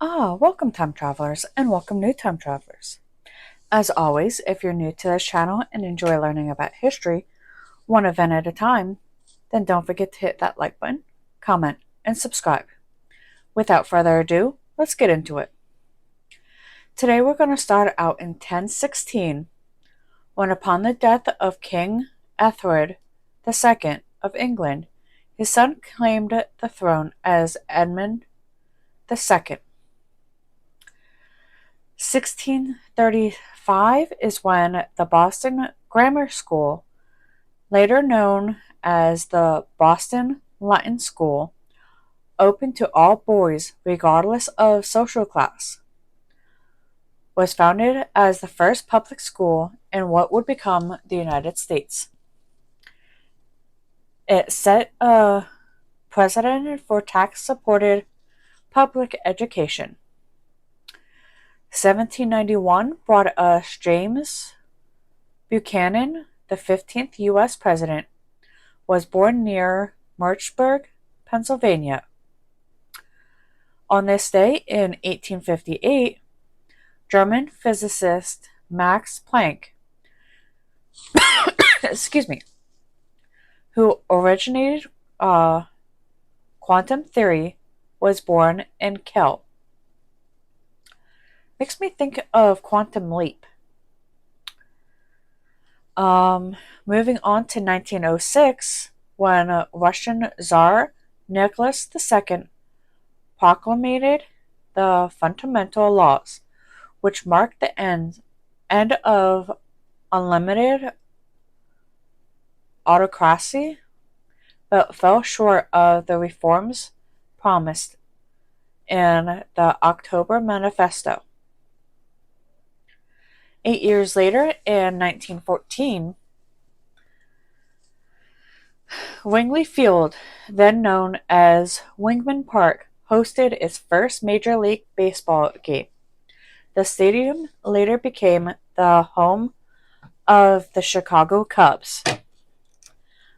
Welcome time travelers and welcome new time travelers. As always, if you're new to this channel and enjoy learning about history, one event at a time, then don't forget to hit that like button, comment, and subscribe. Without further ado, let's get into it. Today we're going to start out in 1016, when upon the death of King Ethelred II of England, his son claimed the throne as Edmund II. 1635 is when the Boston Grammar School, later known as the Boston Latin School, open to all boys regardless of social class, was founded as the first public school in what would become the United States. It set a precedent for tax-supported public education. 1791 brought us James Buchanan, the 15th U.S. President, was born near Martinsburg, Pennsylvania. On this day in 1858, German physicist Max Planck, who originated quantum theory, was born in Kiel. Makes me think of Quantum Leap. Moving on to 1906, when Russian Tsar Nicholas II proclaimed the fundamental laws, which marked the end of unlimited autocracy, but fell short of the reforms promised in the October Manifesto. 8 years later, in 1914, Wrigley Field, then known as Wingman Park, hosted its first Major League Baseball game. The stadium later became the home of the Chicago Cubs.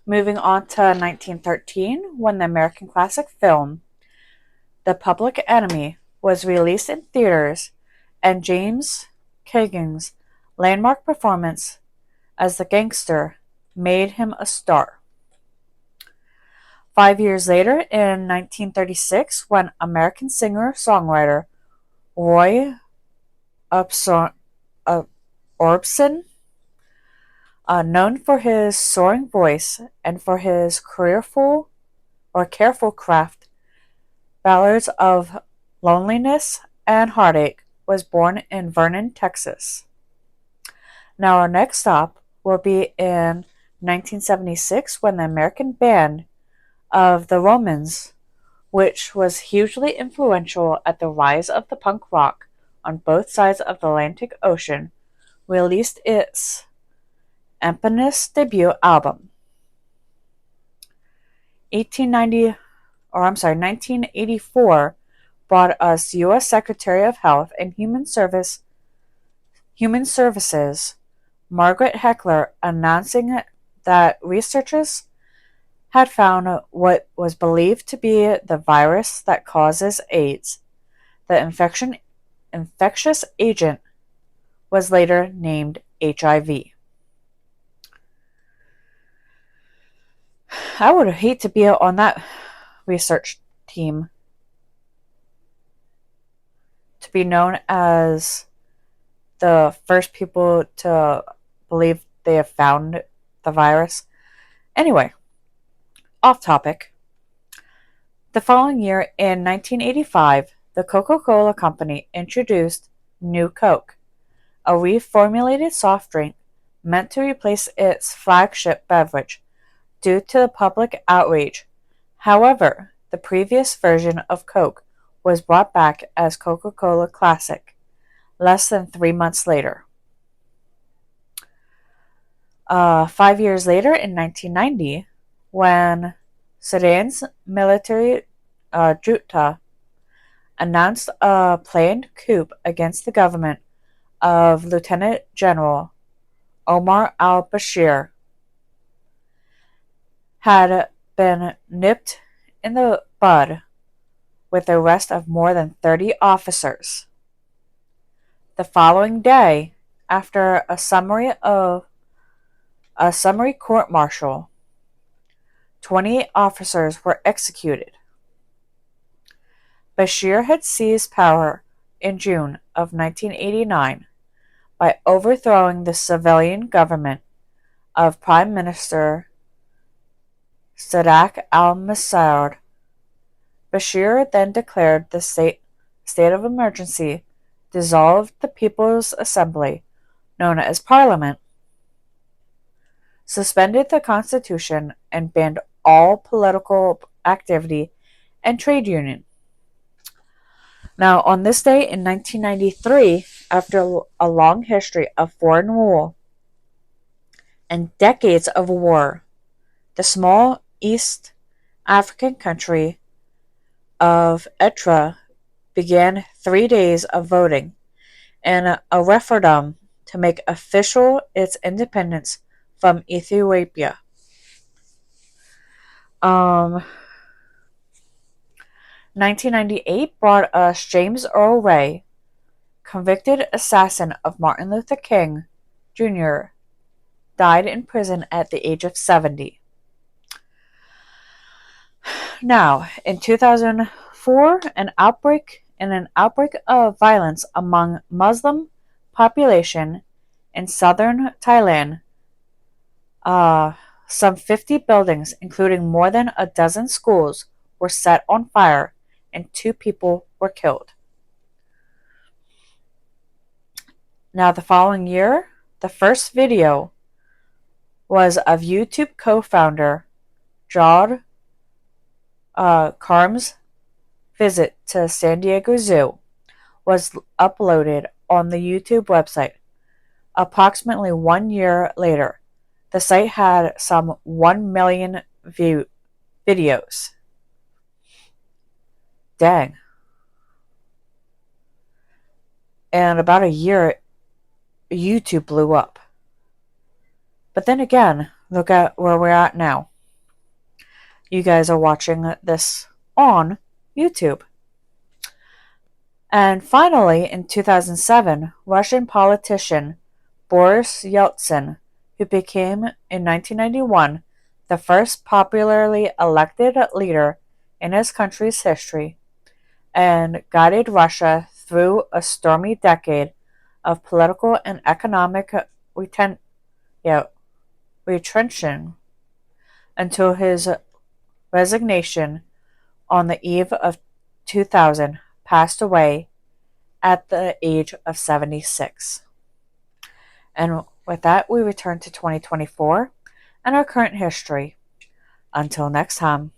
Moving on to 1913, when the American classic film The Public Enemy was released in theaters, and James Kagan's landmark performance as the gangster made him a star. 5 years later, in 1936, when American singer-songwriter Roy Orbison, known for his soaring voice and for his careful craft ballads of loneliness and heartache, was born in Vernon, Texas. Now our next stop will be in 1976, when the American band of the Ramones, which was hugely influential at the rise of the punk rock on both sides of the Atlantic Ocean, released its eponymous debut album. 1984 brought us U.S. Secretary of Health and Human Services Margaret Heckler announcing that researchers had found what was believed to be the virus that causes AIDS. The infectious agent was later named HIV. I would hate to be on that research team, to be known as the first people to believe they have found the virus. Anyway, off topic. The following year, in 1985, the Coca-Cola Company introduced New Coke, a reformulated soft drink meant to replace its flagship beverage due to the public outrage. However, the previous version of Coke was brought back as Coca-Cola Classic less than 3 months later. 5 years later, in 1990, when Sudan's military junta announced a planned coup against the government of Lieutenant General Omar al-Bashir, had been nipped in the bud with the arrest of more than 30 officers. The following day, after a summary court-martial, 28 officers were executed. Bashir had seized power in June of 1989 by overthrowing the civilian government of Prime Minister Sadat al-Massoud. Bashir then declared the state of emergency, dissolved the People's Assembly, known as Parliament, suspended the Constitution, and banned all political activity and trade union. Now, on this day in 1993, after a long history of foreign rule and decades of war, the small East African country of Eritrea began 3 days of voting and a referendum to make official its independence from Ethiopia. 1998 brought us James Earl Ray, convicted assassin of Martin Luther King Jr., died in prison at the age of 70. Now, in 2004, an outbreak of violence among Muslim population in southern Thailand. Some 50 buildings, including more than a dozen schools, were set on fire and 2 people were killed. Now, the following year, the first video was of YouTube co-founder Jawed Karim's visit to San Diego Zoo was uploaded on the YouTube website. Approximately 1 year later, the site had some 1 million videos. Dang. And about a year, YouTube blew up. But then again, look at where we're at now. You guys are watching this on YouTube. And finally, in 2007, Russian politician Boris Yeltsin, who became, in 1991, the first popularly elected leader in his country's history, and guided Russia through a stormy decade of political and economic retrenching until his resignation on the eve of 2000, passed away at the age of 76. And with that, we return to 2024 and our current history. Until next time.